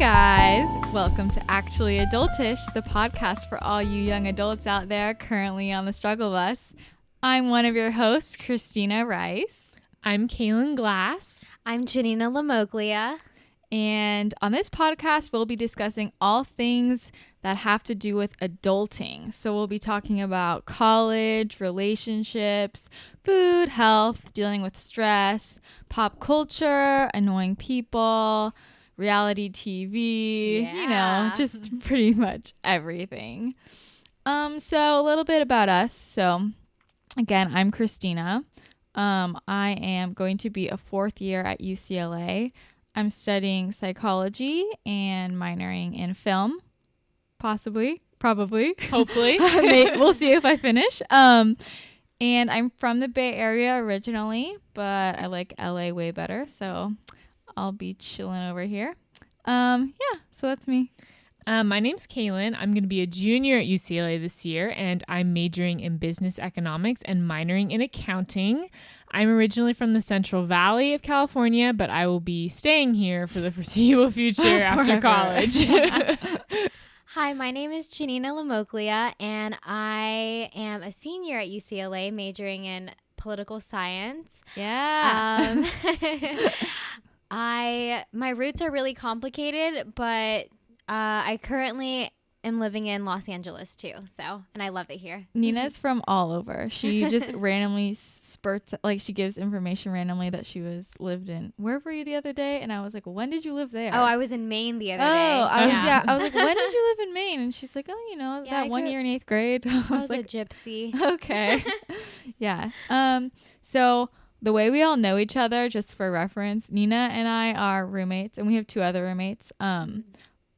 guys, welcome to Actually Adultish, the podcast for all you young adults out there currently on the struggle bus. I'm one of your hosts, Christina Rice. I'm Kaylin Glass. I'm Janina Lamoglia. And on this podcast, we'll be discussing all things that have to do with adulting. So we'll be talking about college, relationships, food, health, dealing with stress, pop culture, annoying people, reality TV, just pretty much everything. So a little bit about us. So again, I'm Christina. I am going to be a fourth year at UCLA. I'm studying psychology and minoring in film. Possibly, probably, hopefully. We'll see if I finish. And I'm from the Bay Area originally, but I like LA way better. So I'll be chilling over here. So that's me. My name's Kaylin. I'm going to be a junior at UCLA this year, and I'm majoring in business economics and minoring in accounting. I'm originally from the Central Valley of California, but I will be staying here for the foreseeable future after college. Hi, my name is Janina Lamoglia, and I am a senior at UCLA majoring in political science. Yeah. My roots are really complicated, but I currently am living in Los Angeles too, and I love it here. Nina's from all over. She just randomly spurts, like she gives information randomly that she lived in. Where were you the other day? And I was like, when did you live there? Oh, I was in Maine the other day. I was like, when did you live in Maine? And she's like, that 1 year in 8th grade. I was like, a gypsy. Okay. Yeah. So the way we all know each other, just for reference, Nina and I are roommates, and we have two other roommates.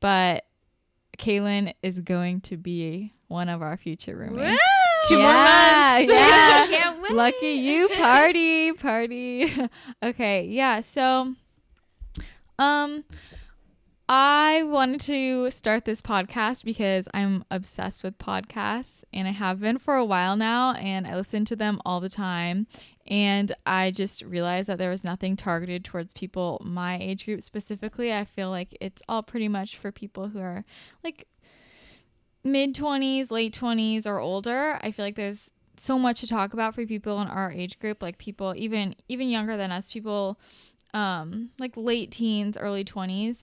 But Kaylin is going to be one of our future roommates. Woo! 2 more months. Yeah. Can't wait. Lucky you. Party. Okay. Yeah. So, I wanted to start this podcast because I'm obsessed with podcasts, and I have been for a while now, and I listen to them all the time. And I just realized that there was nothing targeted towards people my age group specifically. I feel like it's all pretty much for people who are like mid-20s, late 20s, or older. I feel like there's so much to talk about for people in our age group, like people even younger than us, people like late teens, early 20s.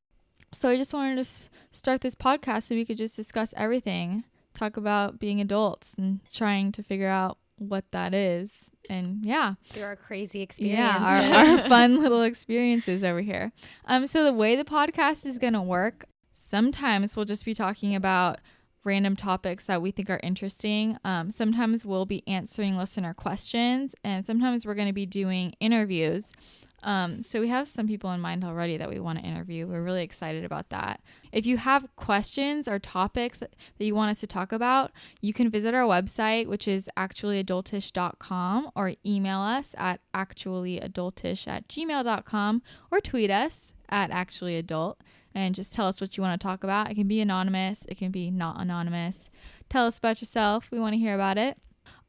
So I just wanted to start this podcast so we could just discuss everything, talk about being adults and trying to figure out what that is. And through our crazy experience. Yeah, our fun little experiences over here. So the way the podcast is going to work, sometimes we'll just be talking about random topics that we think are interesting. Sometimes we'll be answering listener questions, and sometimes we're going to be doing interviews. So we have some people in mind already that we want to interview. We're really excited about that. If you have questions or topics that you want us to talk about, you can visit our website, which is actuallyadultish.com, or email us at actuallyadultish@gmail.com, or tweet us at actuallyadult and just tell us what you want to talk about. It can be anonymous. It can be not anonymous. Tell us about yourself. We want to hear about it.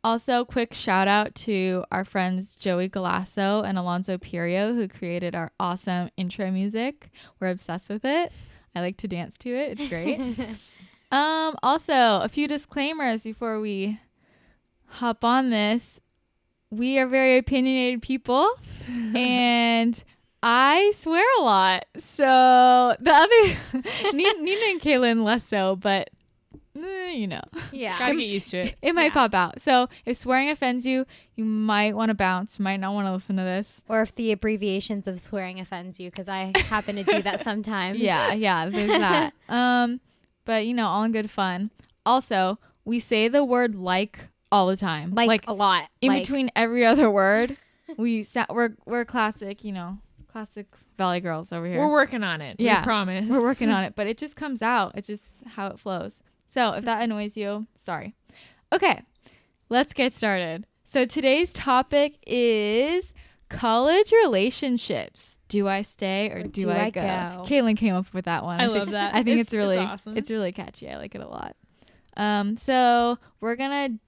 Also, quick shout out to our friends Joey Galasso and Alonzo Pirio, who created our awesome intro music. We're obsessed with it. I like to dance to it. It's great. Also, a few disclaimers before we hop on this. We are very opinionated people, and I swear a lot. So the other Nina and Kaylin less so, but Yeah. Gotta get used to it. It might pop out. So if swearing offends you, you might want to bounce, might not want to listen to this. Or if the abbreviations of swearing offends you, because I happen to do that sometimes. Yeah, there's that. But all in good fun. Also, we say the word like all the time. Like a lot. In between every other word. We're classic, classic Valley girls over here. We're working on it. Yeah. We promise. We're working on it, but it just comes out. It's just how it flows. So if that annoys you, sorry. Okay, let's get started. So today's topic is college relationships. Do I stay or do I go? Kaylin came up with that one. I love that. I think it's really awesome. It's really catchy. I like it a lot. So we're gonna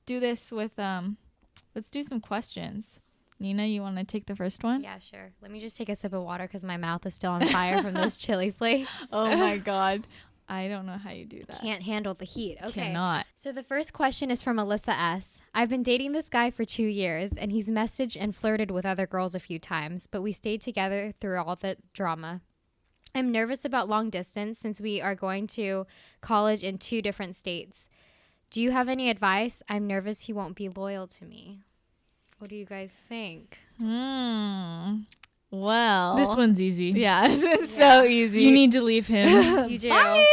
do this with let's do some questions. Nina, you want to take the first one? Yeah, sure. Let me just take a sip of water because my mouth is still on fire from those chili flakes. Oh my God. I don't know how you do that. Can't handle the heat. Okay. Cannot. So the first question is from Alyssa S. I've been dating this guy for 2 years, and he's messaged and flirted with other girls a few times, but we stayed together through all the drama. I'm nervous about long distance since we are going to college in 2 different states. Do you have any advice? I'm nervous he won't be loyal to me. What do you guys think? Well. This one's easy. Yeah, this one's so easy. You need to leave him. You do. Bye.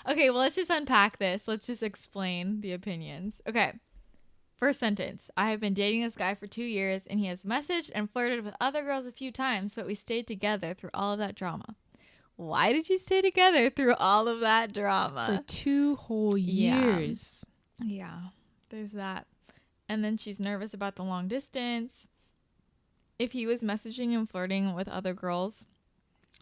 Okay, well, let's just unpack this. Let's just explain the opinions. Okay. First sentence. I have been dating this guy for 2 years, and he has messaged and flirted with other girls a few times, but we stayed together through all of that drama. Why did you stay together through all of that drama? For 2 whole years. Yeah, there's that. And then she's nervous about the long distance. If he was messaging and flirting with other girls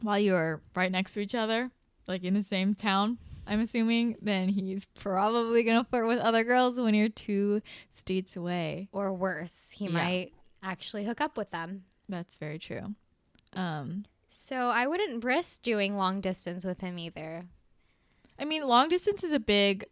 while you were right next to each other, like in the same town, I'm assuming, then he's probably going to flirt with other girls when you're 2 states away. Or worse, he might actually hook up with them. That's very true. So I wouldn't risk doing long distance with him either. I mean, long distance is a big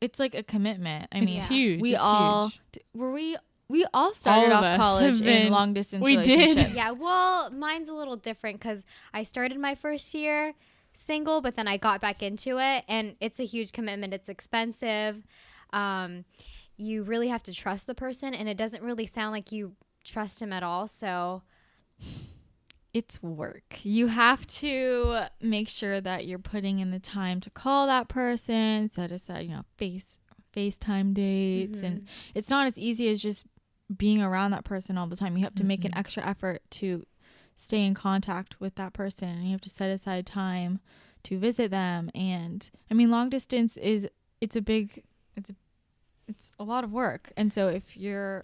it's like a commitment. I mean, It's huge. we It's all huge. we all started All of off us college have in been- long distance we did. relationships. Yeah, well, mine's a little different because I started my first year single, but then I got back into it, and it's a huge commitment. It's expensive. You really have to trust the person, and it doesn't really sound like you trust him at all. So It's work. You have to make sure that you're putting in the time to call that person, set aside, FaceTime dates. And it's not as easy as just being around that person all the time. You have to make an extra effort to stay in contact with that person, and you have to set aside time to visit them. And I mean, long distance it's a lot of work. And so if you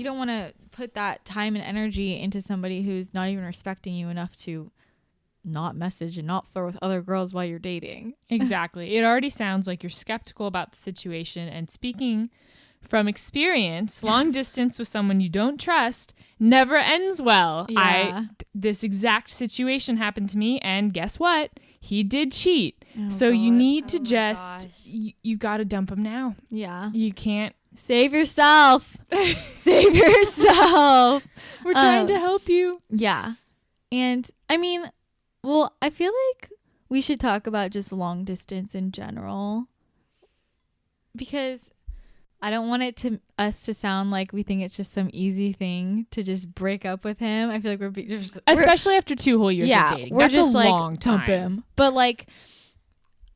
don't want to put that time and energy into somebody who's not even respecting you enough to not message and not flirt with other girls while you're dating. Exactly. It already sounds like you're skeptical about the situation. And speaking from experience, long distance with someone you don't trust never ends well. Yeah. This exact situation happened to me, and guess what? He did cheat. Oh, so you God. need to Oh my just, gosh. you got to dump him now. Yeah. You can't. Save yourself. Save yourself. We're trying to help you. Yeah. And I mean, well, I feel like we should talk about just long distance in general, because I don't want us to sound like we think it's just some easy thing to just break up with him. I feel like we're Especially after 2 whole years of dating. we're That's just a like long time. dump him. But like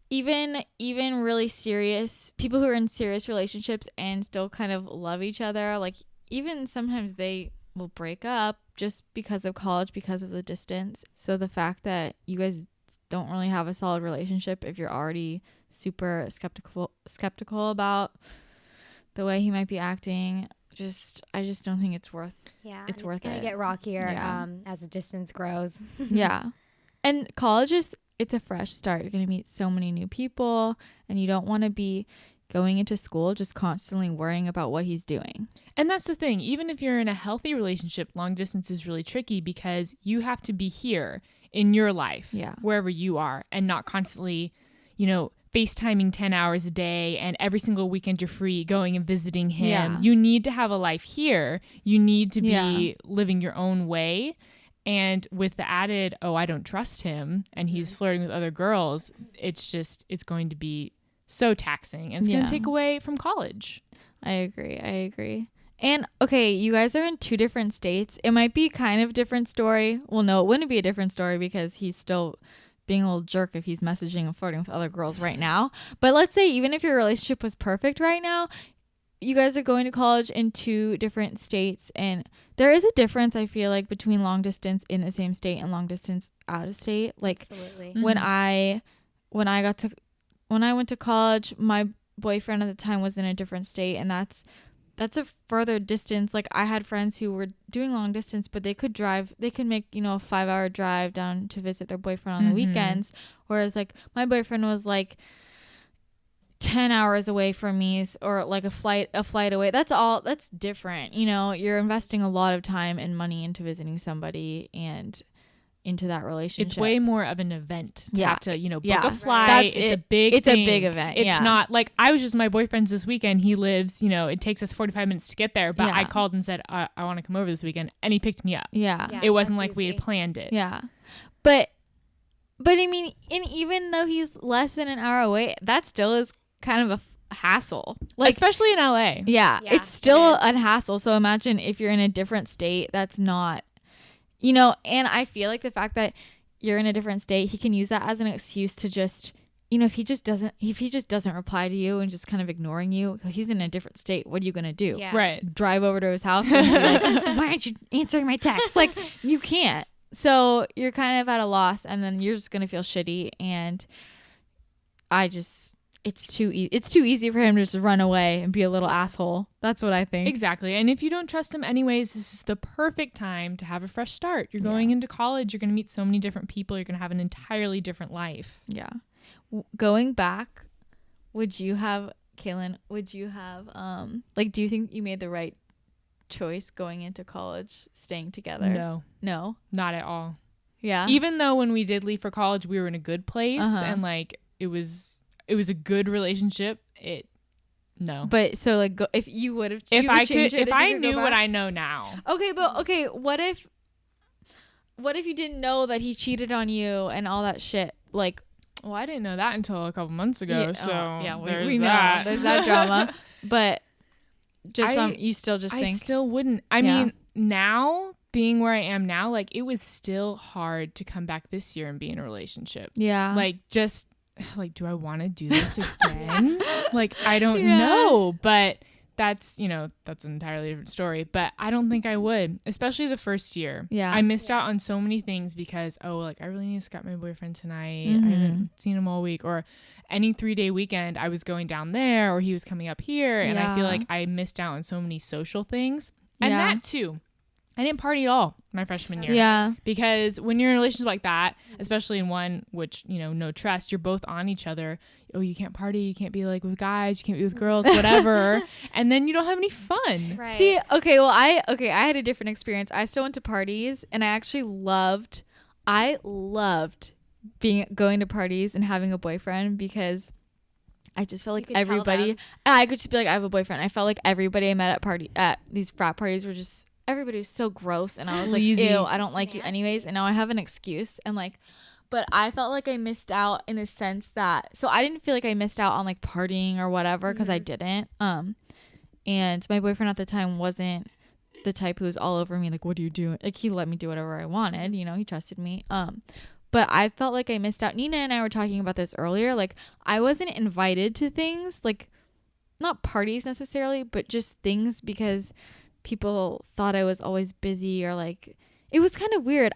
even really serious people who are in serious relationships and still kind of love each other, like even sometimes they will break up just because of college, because of the distance. So the fact that you guys don't really have a solid relationship, if you're already super skeptical about the way he might be acting, I just don't think it's worth. yeah, It's worth gonna it. get rockier Yeah. as the distance grows. Yeah. And college it's a fresh start. You're going to meet so many new people, and you don't want to be going into school just constantly worrying about what he's doing. And that's the thing. Even if you're in a healthy relationship, long distance is really tricky because you have to be here in your life, wherever you are, and not constantly, FaceTiming 10 hours a day and every single weekend you're free going and visiting him. Yeah. You need to have a life here. You need to be living your own way. And with the added, I don't trust him and he's flirting with other girls, it's going to be so taxing, and it's going to take away from college. I agree. And okay, you guys are in 2 different states. It might be kind of different story. Well, no, it wouldn't be a different story because he's still being a little jerk if he's messaging and flirting with other girls right now. But let's say even if your relationship was perfect right now, you guys are going to college in 2 different states, and there is a difference, I feel like, between long distance in the same state and long distance out of state. Like Absolutely. when I went to college, my boyfriend at the time was in a different state, and that's a further distance. Like I had friends who were doing long distance, but they could make, a 5-hour drive down to visit their boyfriend on the weekends. Whereas like my boyfriend was like, 10 hours away from me or like a flight away. That's different. You know, you're investing a lot of time and money into visiting somebody and into that relationship. It's way more of an event to have to, book a flight. That's it's it. a big It's thing. a big event. It's not like I was just my boyfriend's this weekend. He lives, it takes us 45 minutes to get there. But I called and said, I want to come over this weekend. And he picked me up. Yeah. It wasn't like we had planned it. Yeah. But I mean, and even though he's less than an hour away, that still is kind of a hassle. Like, especially in LA. Yeah. It's still a hassle. So imagine if you're in a different state, that's not, and I feel like the fact that you're in a different state, he can use that as an excuse to just, if he just doesn't reply to you and just kind of ignoring you, he's in a different state. What are you going to do? Yeah. Right. Drive over to his house and be like, why aren't you answering my text? Like, you can't. So you're kind of at a loss, and then you're just going to feel shitty. And it's too easy for him to just run away and be a little asshole. That's what I think. Exactly. And if you don't trust him anyways, this is the perfect time to have a fresh start. You're going into college. You're going to meet so many different people. You're going to have an entirely different life. Yeah. Going back, Kaylin, do you think you made the right choice going into college, staying together? No, not at all. Yeah. Even though when we did leave for college, we were in a good place and like it was a good relationship. But so like, if you would have, if I knew what I know now. Okay, but what if you didn't know that he cheated on you and all that shit? Like, well, I didn't know that until a couple months ago. We know there's that drama. But you still just think? I still wouldn't. I mean, now being where I am now, like it was still hard to come back this year and be in a relationship. Yeah. Do I want to do this again? Like, I don't know, but that's an entirely different story, but I don't think I would, especially the first year. Yeah. I missed out on so many things because, I really need to Skype my boyfriend tonight. I haven't seen him all week, or any 3-day weekend I was going down there or he was coming up here. And I feel like I missed out on so many social things. And that too, I didn't party at all my freshman year. Yeah. Because when you're in a relationship like that, especially in one which, no trust, you're both on each other. Oh, you can't party. You can't be like with guys. You can't be with girls, whatever. And then you don't have any fun. Right. See, okay, well, I had a different experience. I still went to parties, and I actually loved going to parties and having a boyfriend, because I just felt like everybody, I could just be like, I have a boyfriend. I felt like everybody I met at these frat parties were just, everybody was so gross, and I was like, ew, I don't like you anyways. And now I have an excuse, and like, but I felt like I missed out in the sense that, so I didn't feel like I missed out on like partying or whatever, because I didn't. And my boyfriend at the time wasn't the type who was all over me, like, what are you doing? Like, he let me do whatever I wanted, he trusted me. But I felt like I missed out. Nina and I were talking about this earlier. Like, I wasn't invited to things, like, not parties necessarily, but just things because people thought I was always busy, or like, it was kind of weird.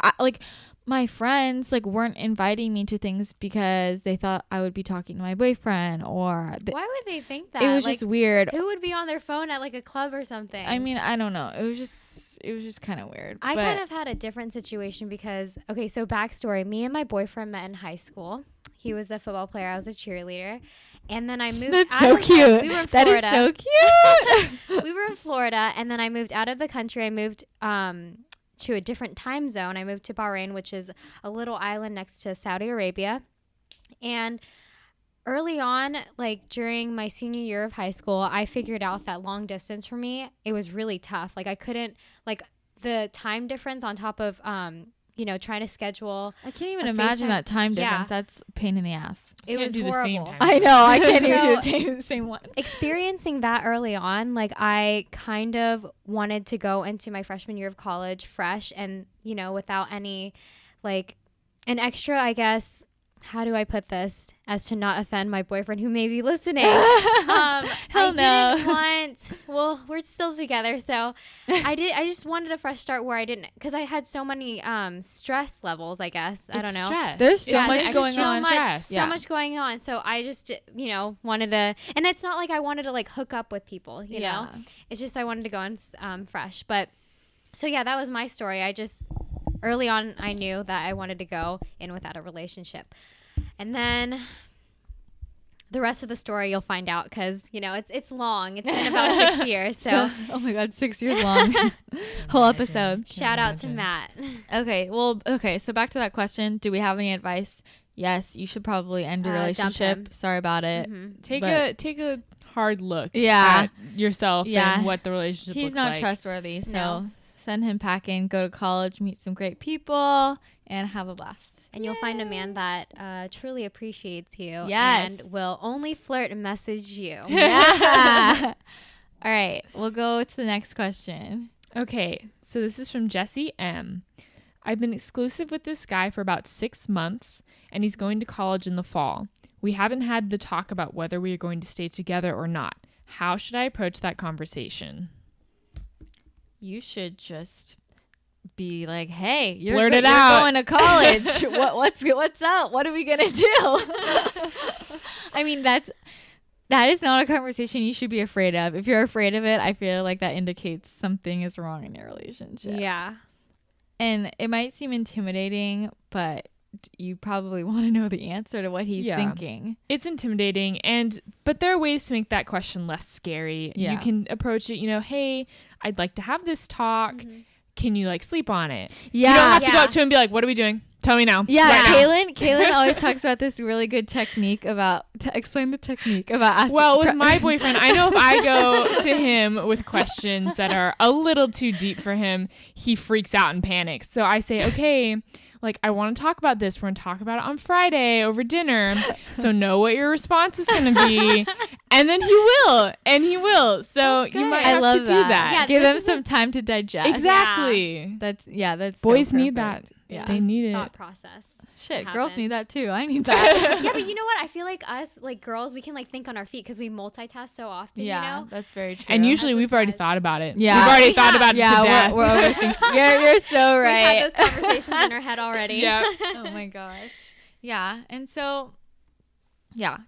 My friends like weren't inviting me to things because they thought I would be talking to my boyfriend, or why would they think that? It was just weird. Who would be on their phone at like a club or something? I mean, I don't know. It was just kind of weird. I kind of had a different situation because, okay, so backstory, me and my boyfriend met in high school. He was a football player. I was a cheerleader. And then I moved. That's so cute. We were in Florida. That is so cute. We were in Florida, and then I moved out of the country. I moved to a different time zone. I moved to Bahrain, which is a little island next to Saudi Arabia. And early on, like during my senior year of high school, I figured out that long distance for me, it was really tough. Like I couldn't, like the time difference on top of, trying to schedule. I can't even imagine that time difference. That's a pain in the ass. It was horrible. The same time. I know. I can't even do the same one. Experiencing that early on, like I kind of wanted to go into my freshman year of college fresh and, without any, like, an extra, I guess, how do I put this as to not offend my boyfriend who may be listening? Well, we're still together, so I just wanted a fresh start where I didn't, because I had so many stress levels, I guess. I don't know. Stress. There's so much going on. So much going on. So I just, wanted to, and it's not like I wanted to like hook up with people, you know? It's just I wanted to go on fresh. But so yeah, that was my story. Early on, I knew that I wanted to go in without a relationship. And then The rest of the story you'll find out because, it's long. It's been about 6 years. So oh my God, 6 years long. Whole episode. shout out to Matt. Okay. So back to that question. Do we have any advice? Yes, you should probably end your relationship. Sorry about it. Mm-hmm. Take a hard look Yeah. at yourself and what the relationship He's looks not like. trustworthy. So No. send him packing, go to college, meet some great people, and have a blast. And you'll find a man that truly appreciates you. Yes. And will only flirt and message you. Yeah. All right. We'll go to the next question. Okay, so this is from Jesse M. I've been exclusive with this guy for about 6 months, and he's going to college in the fall. We haven't had the talk about whether we are going to stay together or not. How should I approach that conversation? You should just be like, hey, you're Blurt it out. going to college. What's up? What are we gonna do? I mean, that is not a conversation you should be afraid of. If you're afraid of it, I feel like that indicates something is wrong in your relationship. Yeah. And it might seem intimidating, but you probably want to know the answer to what he's thinking. It's intimidating, but there are ways to make that question less scary. Yeah. You can approach it, hey, I'd like to have this talk. Mm-hmm. Can you sleep on it? Yeah. You don't have to go up to him and be like, what are we doing? Tell me now. Yeah, right now. Kaylin always talks about this really good technique explain the technique about asking. Well, with my boyfriend, I know if I go to him with questions that are a little too deep for him, he freaks out and panics. So I say, okay, I want to talk about this. We're going to talk about it on Friday over dinner. So know what your response is going to be. And then he will. And he will. So you might have to do that. Yeah, give him some time to digest. Exactly. That's Boys so need perfect. that. Yeah. They need it. Thought process. Shit, happen. girls need that too. I need that. Yeah, but you know what? I feel like us, girls, we can think on our feet because we multitask so often. Yeah, that's very true. And usually That's we've already advice. thought about it. Yeah. We've already We thought have. about it to death. we're overthinking. You're so We've right. had those conversations in our head already. Yeah. Oh my gosh. Yeah, and so,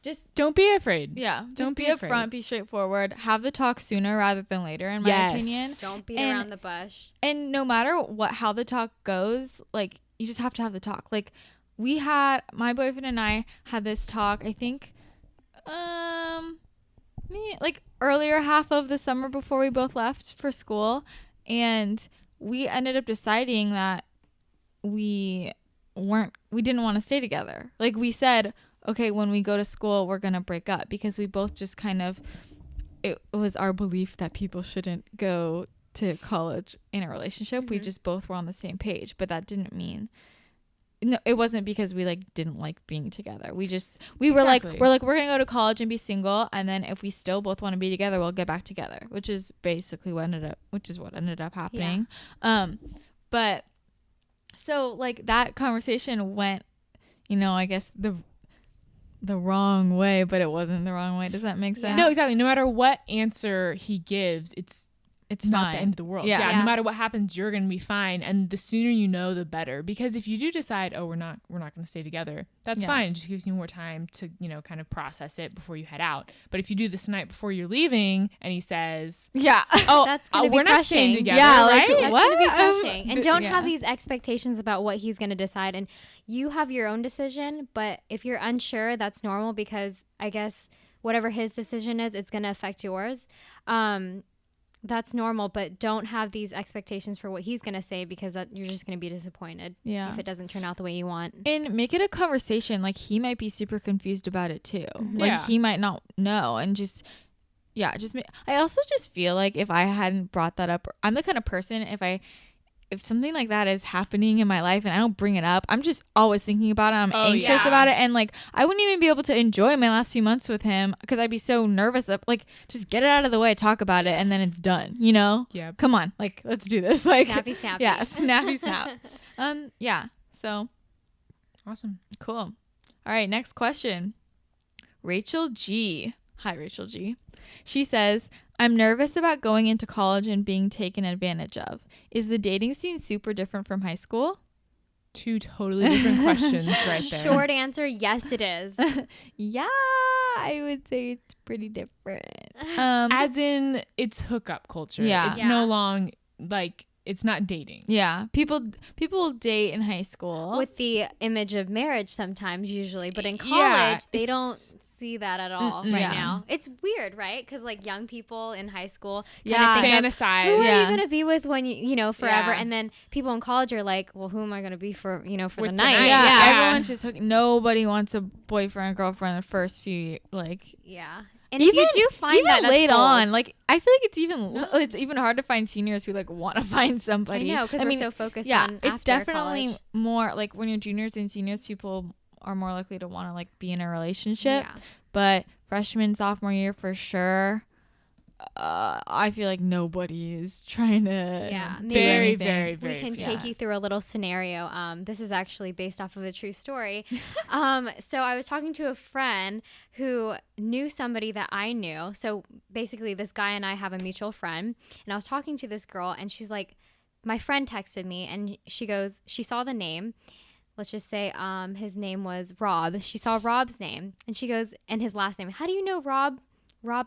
just Don't be afraid. just Don't be be afraid. upfront, be straightforward. Have the talk sooner rather than later, in my Yes. opinion. Don't beat And- around the bush. And no matter how the talk goes, you just have to have the talk. My boyfriend and I had this talk, I think, earlier half of the summer before we both left for school. And we ended up deciding that we didn't want to stay together. We said, okay, when we go to school, we're going to break up because we both just it was our belief that people shouldn't go to college in a relationship. We just both were on the same page, but that didn't mean it wasn't because we like didn't being together. We were Exactly. we're gonna go to college and be single, and then if we still both want to be together, we'll get back together, which is basically what ended up happening. But so that conversation went, I guess the wrong way, but it wasn't the wrong way. Does that make sense? No, exactly. No matter what answer he gives, it's not fine. the end of the world. Yeah. No matter what happens, you're going to be fine. And the sooner you know, the better. Because if you do decide, we're not going to stay together, that's fine. It just gives you more time to, kind of process it before you head out. But if you do this night before you're leaving and he says, oh, That's gonna be we're not staying crushing. together, Yeah, right? That's what? going to be crushing. And don't yeah. have these expectations about what he's going to decide. And you have your own decision, but if you're unsure, that's normal because I guess whatever his decision is, it's going to affect yours. That's normal, but don't have these expectations for what he's going to say because you're just going to be disappointed if it doesn't turn out the way you want. And make it a conversation. He might be super confused about it too. Yeah. He might not know, and I also just feel like if I hadn't brought that up, I'm the kind of person if something like that is happening in my life and I don't bring it up, I'm just always thinking about it. I'm anxious about it. And I wouldn't even be able to enjoy my last few months with him because I'd be so nervous. Just get it out of the way, talk about it, and then it's done, Yeah. Come on. Let's do this. Snappy, snappy. Yeah, snappy, snap. Yeah. So Awesome. cool. All right. Next question. Rachel G. Hi, Rachel G. She says, I'm nervous about going into college and being taken advantage of. Is the dating scene super different from high school? Two totally different questions right there. Short answer, yes, it is. Yeah, I would say it's pretty different. As in, it's hookup culture. Yeah. It's no long, it's not dating. Yeah, people date in high school. With the image of marriage sometimes, usually. But in Yeah, college, they don't see that at all right now. It's weird, right? Because like young people in high school fantasize. Who are you going to be with when you know, forever? Yeah. And then people in college are like, well, who am I going to be for, you know, for With the the night? night. Yeah, everyone's just nobody wants a boyfriend or girlfriend the first few like. Yeah. And if you do find even that, that's late bold. on, like I feel like it's even hard to find seniors who like want to find somebody. I know, because we're so focused on it's after definitely college. more like when you're juniors and seniors, people are more likely to want to like be in a relationship. Yeah. But freshman, sophomore year for sure. I feel like nobody is trying to do very, anything. very, We very can few. take you through a little scenario. This is actually based off of a true story. So I was talking to a friend who knew somebody that I knew. So basically this guy and I have a mutual friend, and I was talking to this girl, and she's like, my friend texted me, and she goes, she saw the name. Let's just say his name was Rob. She saw Rob's name, and she goes, and his last name. How do you know Rob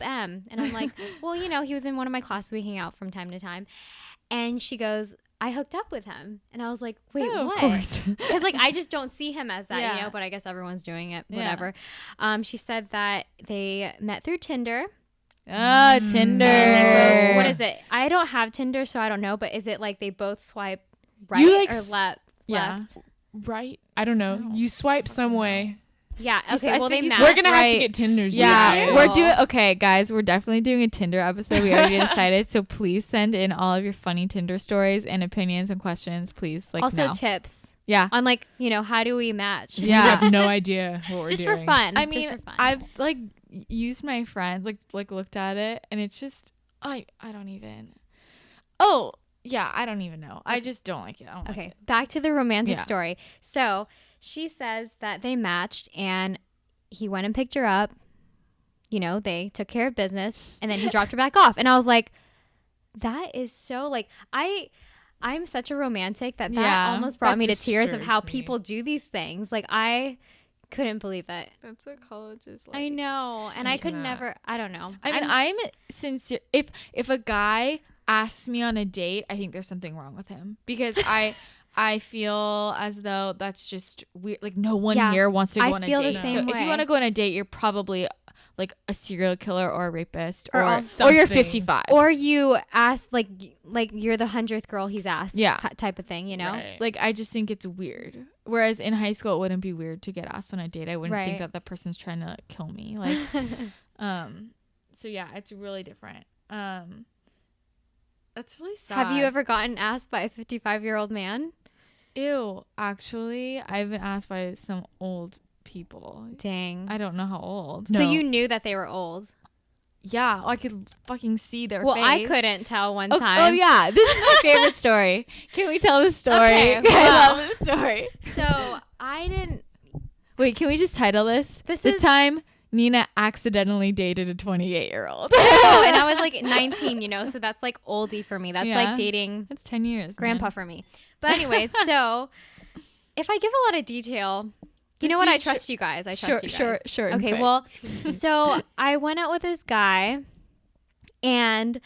M? And I'm like, well, you know, he was in one of my classes. We hang out from time to time. And she goes, I hooked up with him. And I was like, wait, what? Of course. Because like I just don't see him as that, Yeah. you know, but I guess everyone's doing it, Yeah. whatever. She said that they met through Tinder. Tinder. What is it? I don't have Tinder, so I don't know, but is it like they both swipe right You, like, or left? Yeah. Right? I don't know. You swipe some way. Yeah. I Okay. Well, think they you matched. We're gonna have to Right. get Tinder's. Yeah, Yeah. we're doing okay, guys. We're definitely doing a Tinder episode. We already decided, so please send in all of your funny Tinder stories and opinions and questions, please. Like Also now. tips Yeah, on like, you know, how do we match? We yeah. have no idea what we're Just doing. for fun. I Just mean, for fun. I've like used my friend, like looked at it, and it's just I don't even. Oh yeah, I don't even know. I just don't like it. I don't like Okay, it. back to the romantic Yeah. story. So she says that they matched and he went and picked her up. You know, they took care of business and then he dropped her back off. And I was like, that is so like, I'm such a romantic that Yeah, almost brought that me to tears of disturbs how me. people do these things. Like I couldn't believe it. That's what college is like. I know. And I could cannot. never, I don't know. I mean, I'm sincere. If a guy asks me on a date, I think there's something wrong with him because I feel as though that's just weird. Like no one Yeah, here wants to go I on a feel the date. same So if way. you want to go on a date, you're probably like a serial killer or a rapist or also you're something. 55. or you ask like you're the 100th girl he's asked. Yeah. Type of thing, you know? Right. Like I just think it's weird. Whereas in high school, it wouldn't be weird to get asked on a date. I wouldn't think Right. that the person's trying to kill me. Like, so yeah, it's really different. That's really sad. Have you ever gotten asked by a 55-year-old man? Ew, actually, I've been asked by some old people. Dang. I don't know how old. So you knew that they were old. Yeah, I could fucking see their Well, face. I couldn't tell one Oh, time. oh yeah, this is my favorite story. Can we tell this story? Okay, I well. love this story. So I didn't. Wait, can we just title this? This The is- time Nina accidentally dated a 28-year-old. Oh, and I was like 19, you know, so that's like oldie for me. That's Yeah. like dating That's 10 years. grandpa man. for me. But anyways, so if I give a lot of detail, you Just know what? do I trust you guys. I trust you guys. Sure. Okay, quick. well, so I went out with this guy and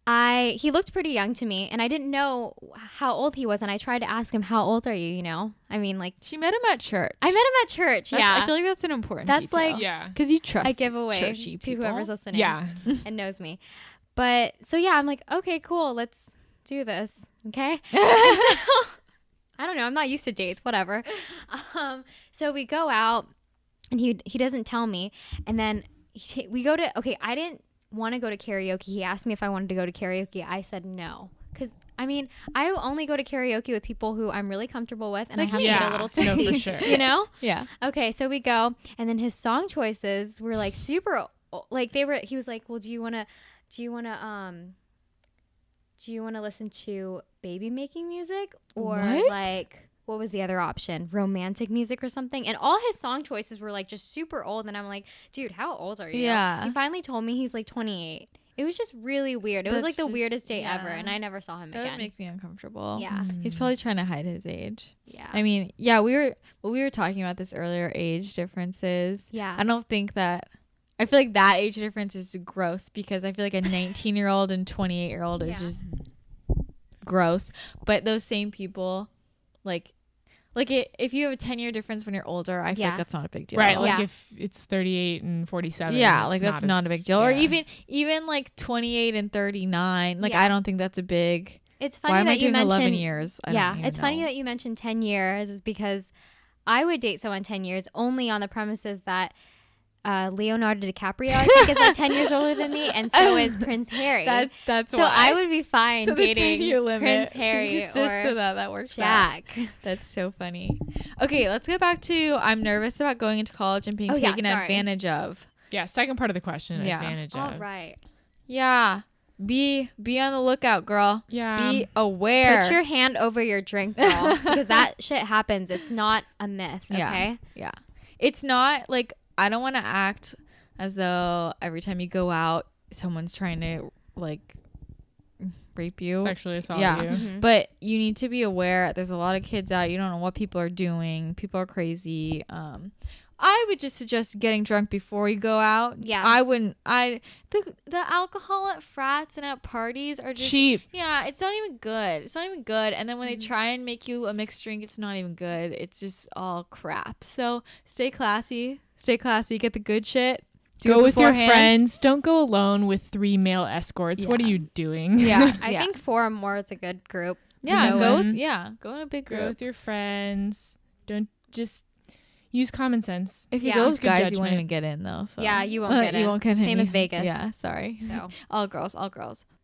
he looked pretty young to me and I didn't know how old he was and I tried to ask him, how old are you, you know? I mean, like She met him at church. I met him at church. That's- Yeah. I feel like that's an important That's detail. like- Yeah. Because you trust I give away churchy to people. whoever's listening Yeah. and knows me. But so yeah, I'm like, okay, cool, let's do this. Okay. I don't know. I'm not used to dates, whatever. So we go out and he doesn't tell me. And then we go to, okay, I didn't want to go to karaoke. He asked me if I wanted to go to karaoke. I said no. Because, I mean, I only go to karaoke with people who I'm really comfortable with and Like I have me. to get Yeah. a little No, tipsy, for sure. you know? Yeah. Okay, so we go, and then his song choices were like super, like they were. He was like, "Well, do you wanna listen to baby making music or What? like what was the other option, romantic music or something?" And all his song choices were like just super old, and I'm like, "Dude, how old are you?" Yeah. He finally told me he's like 28. It was just really weird. It was like That's the just- weirdest date ever, yeah. and I never saw him That again. would make me uncomfortable. Yeah. He's probably trying to hide his age. Yeah. I mean, yeah, we were talking about this earlier, age differences. Yeah. I don't think that I feel like that age difference is gross because I feel like a 19-year-old and 28-year-old is Yeah. just gross. But those same people like Like if you have a 10-year difference when you're older, I feel like that's not a big deal. Right. Like Yeah. if it's 38 and 47. Yeah, like that's not a big deal. Or yeah. even like 28 and 39. Like Yeah. I don't think that's a big. It's Why funny am I that you doing 11 mentioned. years? I Yeah, don't even it's funny know. that you mentioned 10 years is because I would date someone 10 years only on the premises that Leonardo DiCaprio, I think, is like 10 years older than me, and so is Prince Harry. That's so why. I would be fine So the dating 10-year limit. Prince Harry It's just so or that works out. Jack. That's so funny. Okay, let's go back to I'm nervous about going into college and being Oh, yeah, taken sorry. advantage of. Yeah. Second part of the question. Yeah. Advantage All of. right. Yeah. Be on the lookout, girl. Yeah. Be aware. Put your hand over your drink, girl, because that shit happens. It's not a myth, Yeah. okay? Yeah. It's not like I don't want to act as though every time you go out, someone's trying to like rape you. Sexually assault Yeah. you. Mhm. But you need to be aware there's a lot of kids out. You don't know what people are doing. People are crazy. I would just suggest getting drunk before you go out. Yeah. I wouldn't. The alcohol at frats and at parties are just Cheap. Yeah, it's not even good. It's not even good. And then when they try and make you a mixed drink, it's not even good. It's just all crap. So stay classy. Stay classy. Get the good shit. Do Go it with your beforehand. friends. Don't go alone with 3 male escorts. What are Yeah. you doing? Yeah. I think 4 or more is a good group. to Yeah, go go. in. Go in a big Go group. with your friends. Don't just use common sense. If you Yeah. go Use with good guys, you won't judgment. even get in though. So. Yeah, you won't get in. You won't get in. Same as Vegas. Yeah, sorry. So All girls.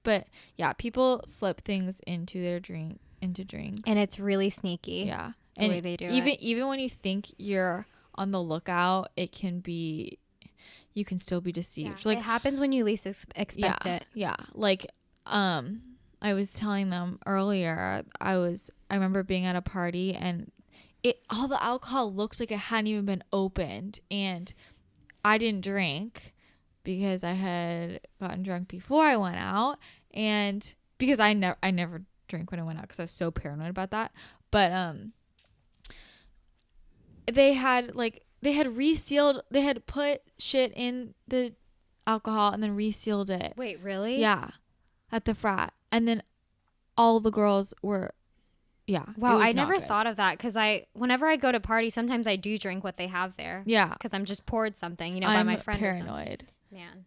But yeah, people slip things into their drinks. and it's really sneaky. yeah, the and way they do even when you think you're on the lookout, you can still be Yeah. deceived. It happens when you least expect it. Yeah. Like, I was telling them earlier, I remember being at a party and all the alcohol looked like it hadn't even been opened, and I didn't drink because I had gotten drunk before I went out, and because I never drink when I went out because I was so paranoid about that. But they had put shit in the alcohol and then resealed it. Wait, really? Yeah, at the frat, and then all the girls were. Yeah. Wow, it was I not never good. thought of that because whenever I go to parties, sometimes I do drink what they have there. Yeah. Because I'm just poured something, by I'm my friend. or something. paranoid. Man,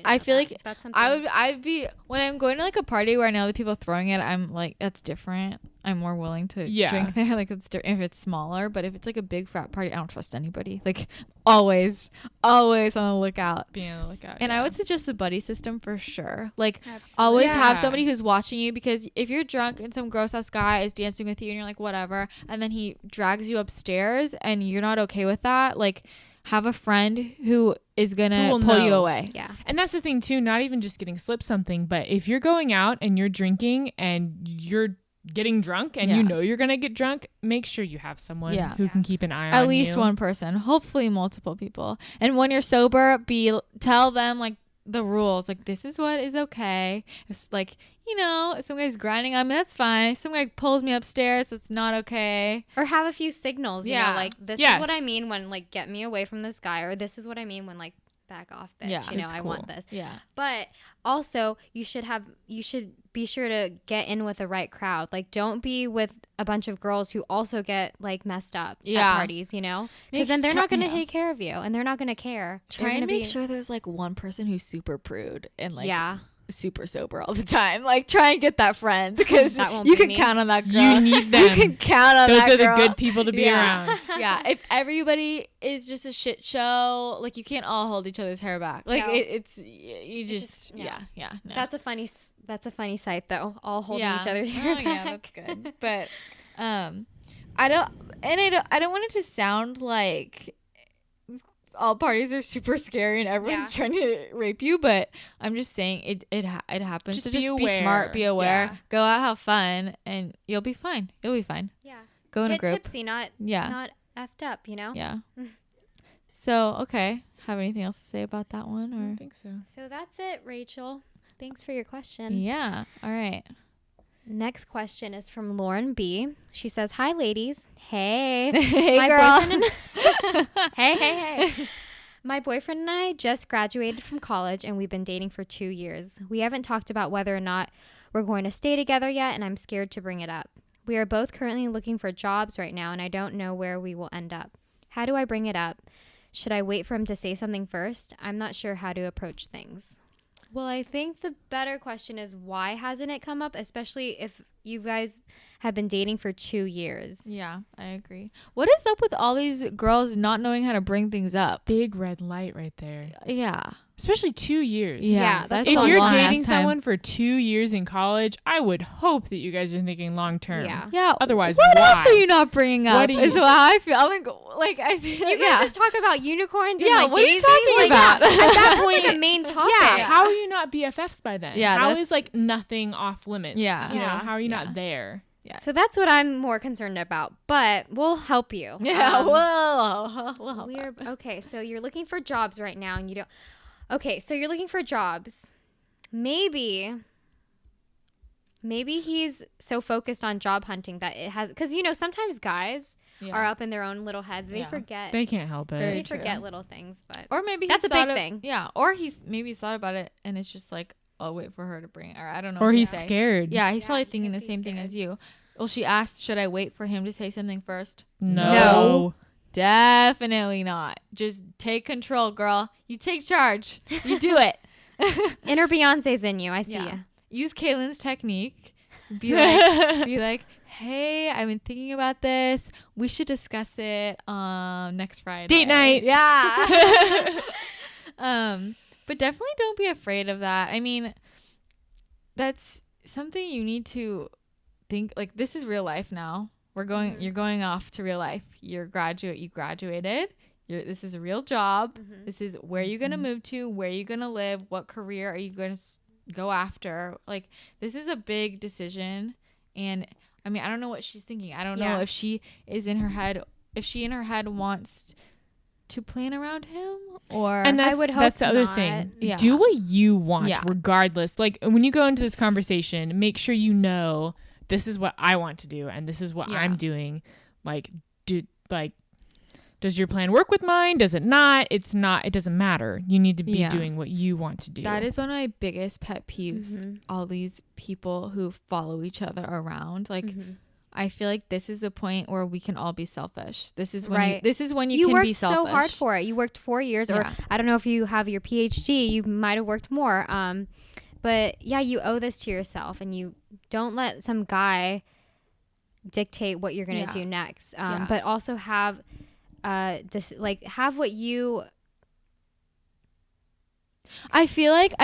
I feel like that's something. I'd be when I'm going to like a party where I know the people throwing it. I'm like, that's different. I'm more willing to drink there. Like it's if it's smaller, but if it's like a big frat party, I don't trust anybody. Like always on the lookout. Being on the lookout. And I would suggest the buddy system for sure. Like Absolutely. always have Yeah. somebody who's watching you, because if you're drunk and some gross ass guy is dancing with you and you're like whatever, and then he drags you upstairs and you're not okay with that, like have a friend who is gonna will pull you know. away. Yeah. And that's the thing too, not even just getting slipped something, but if you're going out and you're drinking and you're getting drunk and Yeah. you know you're going to get drunk, make sure you have someone Yeah. who Yeah. can keep an eye on At least you. one person, hopefully multiple people. And when you're sober, tell them like the rules, like this is what is okay. It's like, if some guy's grinding on me, that's fine. Some guy pulls me upstairs, it's not okay. Or have a few signals, Yeah. like this Yes. is what I mean when like get me away from this guy, or this is what I mean when like back off, bitch. Yeah. It's I cool. want this. Yeah. But also you should be sure to get in with the right crowd. Like don't be with a bunch of girls who also get like messed up Yeah. at parties, because then they're not going to yeah. take care of you and they're not going to care. Try They're and gonna make be- sure there's like one person who's super prude and like yeah. super sober all the time. Like try and get that friend, because That won't you be can me. count on that girl. You need You them. can count on Those that are the girl. good people to be Yeah. around. Yeah, if everybody is just a shit show, like you can't all hold each other's hair back. Like No. you It's just just- yeah. no. That's a funny sight though. All holding Yeah. each other's hair Oh, back. yeah, that's good. But I don't want it to sound like all parties are super scary and everyone's trying to rape you, but I'm just saying it happens. Just So be just be smart, be aware, Yeah. go out, have fun, and you'll be fine. You'll be fine. Yeah. Go in a Get group. tipsy, not Yeah. effed up, Yeah. So, okay. Have anything else to say about that one? I Or don't think so. So that's it, Rachel. Thanks for your question. yeah. All right. Next question is from Lauren B. She says, "Hi, ladies. Hey, Hey, my girl. boyfriend and hey. My boyfriend and I just graduated from college, and we've been dating for 2 years. We haven't talked about whether or not we're going to stay together yet, and I'm scared to bring it up. We are both currently looking for jobs right now, and I don't know where we will end up. How do I bring it up? Should I wait for him to say something first? I'm not sure how to approach things. Well, I think the better question is, why hasn't it come up, especially if you guys have been dating for 2 years? Yeah, I agree. What is up with all these girls not knowing how to bring things up? Big red light right there. Yeah. Especially 2 years. Yeah, that's if a you're long dating ass time. someone for 2 years in college, I would hope that you guys are thinking long term. Yeah. Yeah. Otherwise, what why? else are you not bringing up? What do Is you- how I feel. I'm like I feel. You guys just talk about unicorns and Yeah, like what are you daisies, talking like, about? At that That's point, like the main topic. Yeah. How are you not BFFs by then? Yeah, How that's- is like nothing off limits? Yeah. You know, Yeah. how are you Yeah. not there? So that's what I'm more concerned about, but we'll help you. Yeah. We'll help We're out. okay. So you're looking for jobs right now, and you don't. Okay, so you're looking for jobs. Maybe he's so focused on job hunting that it has, because sometimes guys are up in their own little head. They Yeah. forget. They can't help it. Very They true. forget little things, but Or maybe That's he's a big thought thing. Yeah. Or he's maybe thought about it and it's just like, I'll wait for her to bring it. Or I don't know. Or what to he's say. scared. Yeah, he's Yeah, probably he thinking could the be same thing scared. as you. Well, she asked, should I wait for him to say something first? No. Definitely not. Just take control, girl. You take charge. You do it. inner Beyonce's in you. I see Yeah. you. Use Kaylin's technique. Be like, hey, I've been thinking about this. We should discuss it next Friday. Date night. Yeah. But definitely don't be afraid of that. I mean, that's something you need to think, like, this is real life now. You're going off to real life. You graduated. This is a real job. This is where you're going to move to, where you're going to live, what career are you going to go after. Like, this is a big decision. And I mean, I don't know what she's thinking. I don't know if she is in her head, wants to plan around him, or And I would hope that's the other not. thing. Yeah. Do what you want, Yeah. regardless. Like when you go into this conversation, make sure you know this is what I want to do and this is what Yeah. I'm doing. Like, does your plan work with mine? Does it not? It's not. It doesn't matter. You need to be Yeah. doing what you want to do. that is one of my biggest pet peeves. Mhm. All these people who follow each other around, like. Mhm. I feel like this is the point where we can all be selfish. This is when Right. this is when you You can worked be selfish. so hard for it. You worked 4 years, or Yeah. I don't know if you have your PhD. You might have worked more. But yeah, you owe this to yourself, and you don't let some guy dictate what you're gonna Yeah. do next. Yeah. But also have, have what you. I feel like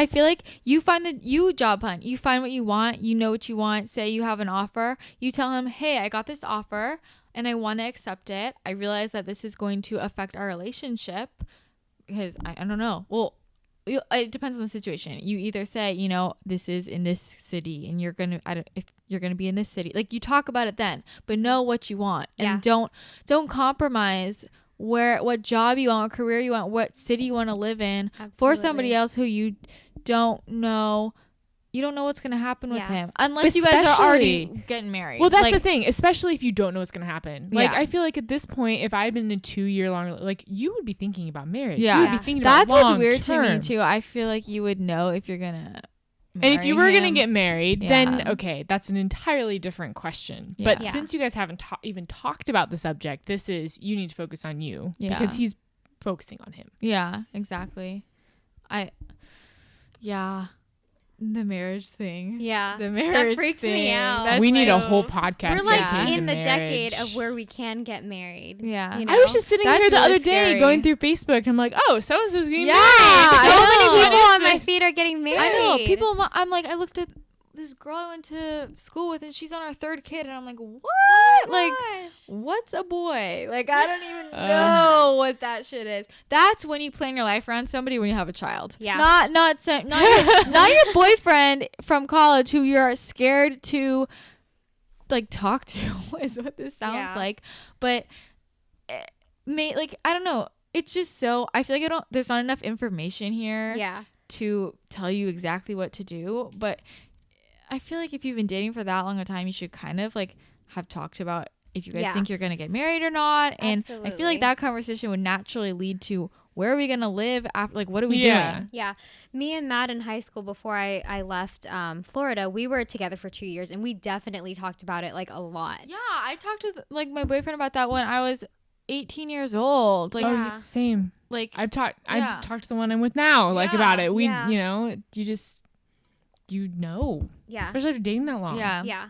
you job hunt. You find what you want. You know what you want. Say you have an offer. You tell him, hey, I got this offer and I want to accept it. I realize that this is going to affect our relationship because I don't know. Well, it depends on the situation. You either say, this is in this city and if you're going to be in this city, like you talk about it then, but know what you want and don't compromise what job you want, what career you want, what city you want to live in for somebody else who you don't know. You don't know what's going to happen with him unless you guys are already getting married. Well, that's the thing, especially if you don't know what's going to happen. Like, Yeah. I feel like at this point, if I had been in a 2-year long, like, you would be thinking about marriage. Yeah. You would be thinking about That's what's long weird to term. me too. I feel like you would know if you're going to And if you were going to him. get married, Yeah. then okay, that's an entirely different question. Yeah. But Yeah. since you guys haven't even talked about the subject, you need to focus on you because he's focusing on him. Yeah, exactly. The marriage thing. Yeah, The marriage that freaks me thing. out. That's We need a so- whole podcast. We're like dedicated in to the decade marriage. of where we can get married. Yeah. You I was know? just sitting That's here the really other day scary. going through Facebook and I'm like, oh, so-and-so's getting Yeah, married. I So know. many people What on is my this? feet are getting married. I know. People, I'm like, I looked at this girl I went to school with and she's on her 3rd kid and I'm like, what? Like, what's a boy? Like, I don't even know what that shit is. That's when you plan your life around somebody when you have a child. Yeah. Not your boyfriend from college who you're scared to like talk to is what this sounds Yeah. like. But I don't know. It's just so I feel like there's not enough information here Yeah. to tell you exactly what to do. But I feel like if you've been dating for that long a time, you should kind of like have talked about if you guys Yeah. think you're going to get married or not. And I feel Absolutely. like that conversation would naturally lead to where are we gonna live after? Like, what are we Yeah. doing? Yeah. Me and Matt in high school, before I left Florida, we were together for 2 years, and we definitely talked about it like a lot. Yeah, I talked with like my boyfriend about that when I was 18 years old. Like, Oh, Yeah. same. like I've talked Yeah. to the one I'm with now, like Yeah. about it. We, Yeah. you know, you know, Yeah. especially after dating that long. yeah. Yeah.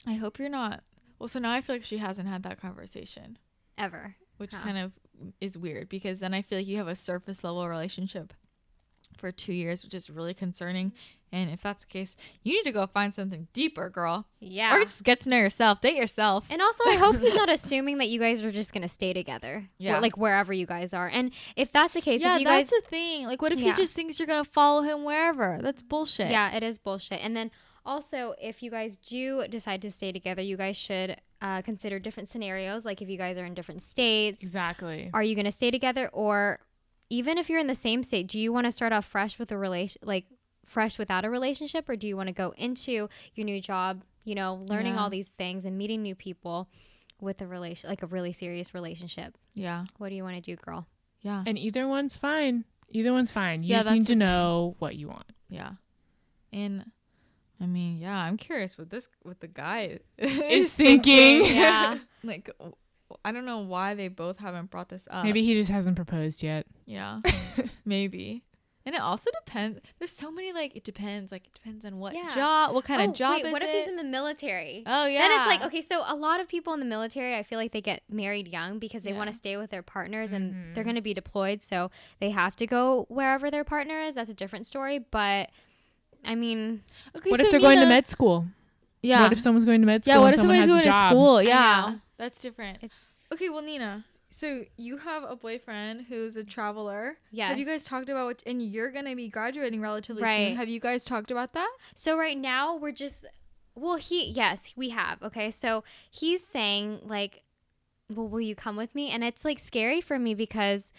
I hope you're not. Well, so now I feel like she hasn't had that conversation, Ever. which Huh. kind of is weird because then I feel like you have a surface level relationship for 2 years, which is really concerning. And if that's the case, you need to go find something deeper, girl. Yeah. Or just get to know yourself, date yourself. And also, I hope he's not assuming that you guys are just going to stay together. Yeah. Like, wherever you guys are. And if that's the case, Yeah, if you that's guys... the thing. Like, what if Yeah. he just thinks you're going to follow him wherever? That's bullshit. Yeah, it is bullshit. And then also, if you guys do decide to stay together, you guys should consider different scenarios. Like, if you guys are in different states, Exactly. are you going to stay together? Or even if you're in the same state, do you want to start off fresh with a relation, like fresh without a relationship? Or do you want to go into your new job, you know, learning Yeah. all these things and meeting new people with a relation, like a really serious relationship? Yeah. What do you want to do, girl? Yeah. And either one's fine. Either one's fine. You Yeah, just need that's to the know what you want. Yeah. And I mean, yeah, I'm curious what the guy Is thinking. Yeah. Like, I don't know why they both haven't brought this up. Maybe he just hasn't proposed yet. Yeah. Maybe. And it also depends. There's so many, like, it depends. Like, it depends on what Yeah. job, what kind of job wait, is what it? if he's in the military? Oh, yeah. Then it's like, okay, so a lot of people in the military, I feel like they get married young because they Yeah. want to stay with their partners and Mhm. they're going to be deployed. So they have to go wherever their partner is. That's a different story. But I mean, Okay, What so if they're going to Nina- med school? Yeah. What if someone's going to med school? Yeah, what and if someone somebody's has going a to job? school? I Yeah. know. That's different. it's, Okay, well, Nina, so you have a boyfriend who's a traveler. yes. Have you guys talked about what, and you're going to be graduating relatively Right. soon. Have you guys talked about that? So right now we're just, well, yes, we have. Okay. So he's saying like, well, will you come with me? And it's like scary for me because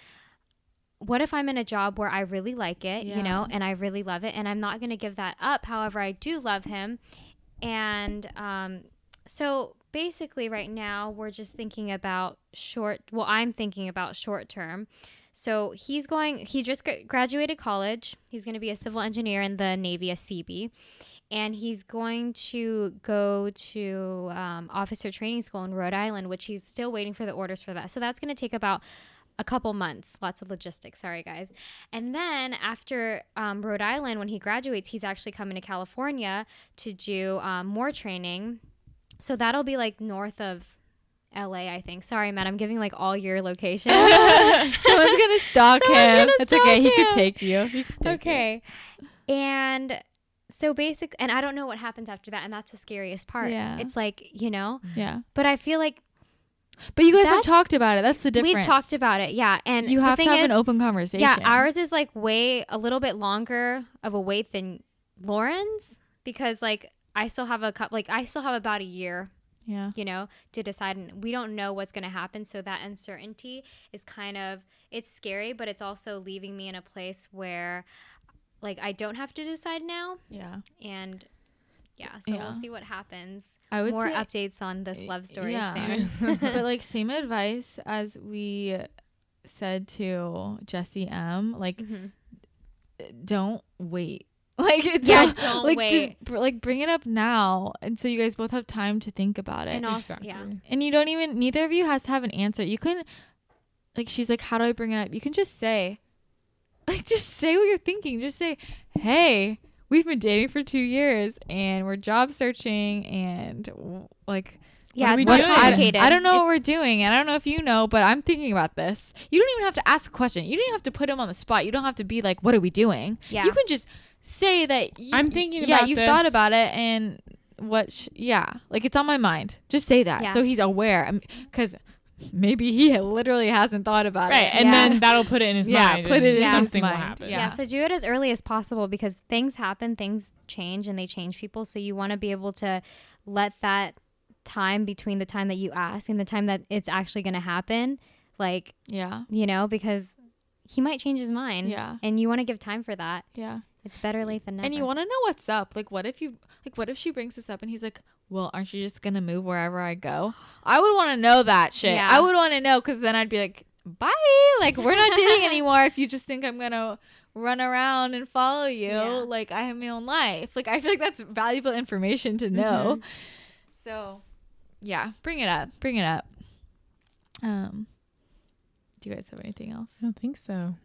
what if I'm in a job where I really like it, you know, Yeah. and I really love it and I'm not going to give that up. However, I do love him. And so basically right now we're just thinking about I'm thinking about short term. So he just graduated college. He's going to be a civil engineer in the Navy, a CB. And he's going to go to officer training school in Rhode Island, which he's still waiting for the orders for that. So that's going to take about a couple months. Lots of logistics. Sorry, guys. And then after Rhode Island, when he graduates, he's actually coming to California to do more training. So that'll be like north of LA, I think. Sorry, Matt. I'm giving like all your locations. Someone's going to stalk Someone's him. gonna It's okay. stalk He could him. take you. He could take you. Okay. And so and I don't know what happens after that. And that's the scariest part. Yeah. It's like, you know, Yeah. but I feel like But you guys have That's- talked about it. That's the difference. we've talked about it. Yeah. And You the have to thing have is, an open conversation. yeah, ours is like a little bit longer of a wait than Lauren's because like I still have about a year, Yeah. you know, to decide, and we don't know what's going to happen. So that uncertainty is it's scary, but it's also leaving me in a place where like I don't have to decide now. Yeah. And yeah, so Yeah. we'll see what happens. I would More say, updates on this love story yeah. soon. but like same advice as we said to Jessie M. Like, Mhm. don't wait. Like, Yeah, don't like wait. just like bring it up now, and so you guys both have time to think about it. And also, yeah. And you don't even, neither of you has to have an answer. You can, like, she's like, how do I bring it up? You can just say, like, just say what you're thinking. Just say, hey, we've been dating for 2 years and we're job searching and like, Yeah, are we it's not doing? complicated. I don't know what It's- we're doing, and I don't know if you know, but I'm thinking about this. You don't even have to ask a question. You don't even have to put him on the spot. You don't have to be like, what are we doing? Yeah. You can just say that I'm thinking yeah, about you've this. thought about it, and like, it's on my mind. Just say that. Yeah. So he's aware, because maybe he literally hasn't thought about Right, it. and Yeah. then that'll put it in his Yeah, mind. put and it in his something will mind. happen. Yeah. Yeah, so do it as early as possible because things happen, things change, and they change people. So you want to be able to let that time between the time that you ask and the time that it's actually going to happen, like, Yeah. you know, because he might change his mind. Yeah. And you want to give time for that. Yeah. It's better late than never. And you want to know what's up. Like, what if she brings this up and he's like, well, aren't you just going to move wherever I go? I would want to know that shit. Yeah. I would want to know, because then I'd be like, bye. Like, we're not dating anymore if you just think I'm gonna run around and follow you. Yeah. Like, I have my own life. Like, I feel like that's valuable information to know. Mhm. So yeah, bring it up. Do you guys have anything else? I don't think so.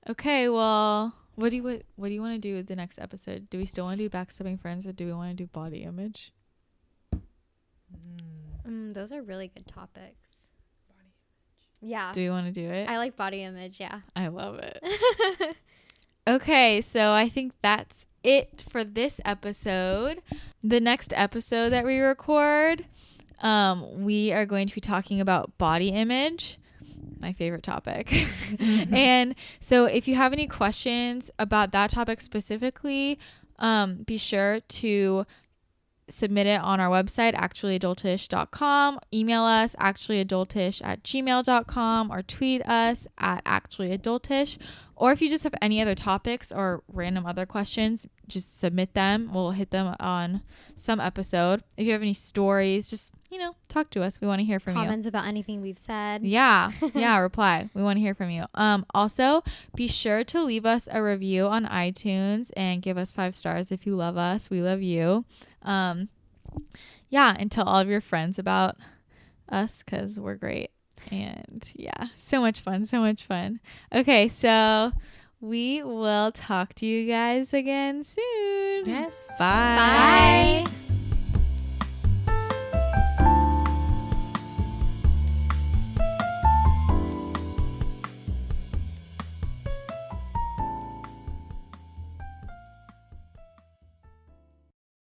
Okay, well, what do you want to do with the next episode? Do we still want to do backstabbing friends, or do we want to do body image? Those are really good topics. Yeah. Do we want to do it? I like body image, yeah. I love it. Okay, so I think that's it for this episode. The next episode that we record, we are going to be talking about body image, my favorite topic. And so if you have any questions about that topic specifically, be sure to submit it on our website, actuallyadultish.com. Email us, actuallyadultish@gmail.com, or tweet us at actuallyadultish. Or if you just have any other topics or random other questions, just submit them. We'll hit them on some episode. If you have any stories, just, talk to us. We want to hear from you. Comments about anything we've said. Yeah, reply. We want to hear from you. Also, be sure to leave us a review on iTunes and give us 5 stars if you love us. We love you. And tell all of your friends about us, because we're great. And yeah, so much fun. Okay, so we will talk to you guys again soon. Yes. Bye. Bye.